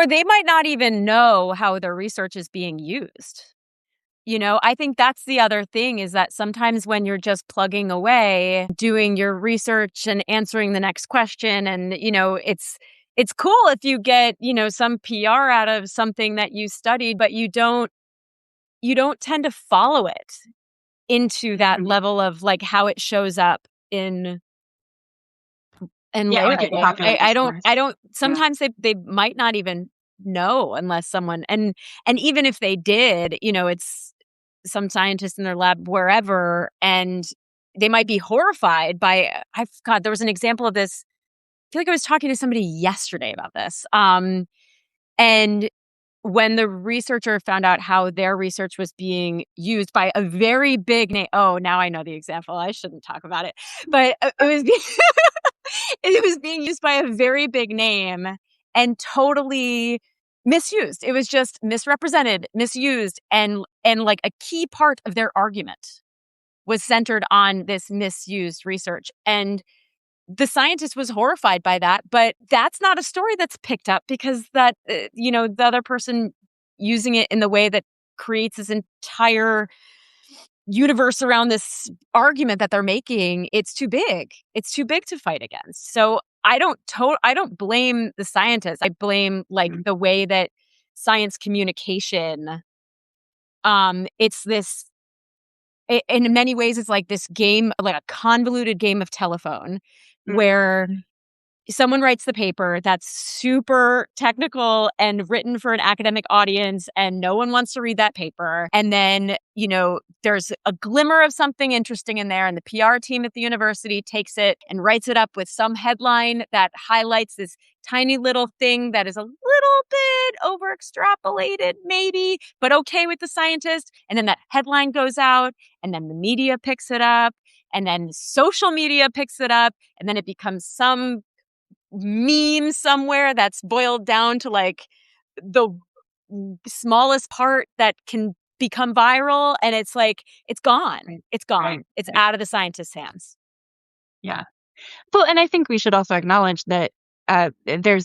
or they might not even know how their research is being used. I think that's the other thing, is that sometimes when you're just plugging away, doing your research and answering the next question, and, it's cool if you get, some PR out of something that you studied, but you don't tend to follow it into that level of like how it shows up in like in popular discourse. I don't sometimes they might not even know, unless someone, and even if they did, it's some scientist in their lab wherever, and they might be horrified by, there was an example of this. I feel like I was talking to somebody yesterday about this. And when the researcher found out how their research was being used by a very big name, oh, now I know the example. I shouldn't talk about it, but it was being used by a very big name and totally misused. It was just misrepresented, misused, and like a key part of their argument was centered on this misused research. And the scientist was horrified by that, but that's not a story that's picked up, because that, the other person using it in the way that creates this entire universe around this argument that they're making, it's too big. It's too big to fight against. So I don't blame the scientists. I blame the way that science communication, it's this, in many ways, it's like this game, like a convoluted game of telephone, where someone writes the paper that's super technical and written for an academic audience, and no one wants to read that paper. And then, there's a glimmer of something interesting in there, and the PR team at the university takes it and writes it up with some headline that highlights this tiny little thing that is a little bit over extrapolated, maybe, but okay with the scientist. And then that headline goes out, and then the media picks it up, and then social media picks it up, and then it becomes some meme somewhere that's boiled down to like the smallest part that can become viral, and it's like it's gone. It's gone. It's out of the scientist's hands. Yeah. Well, and I think we should also acknowledge that there's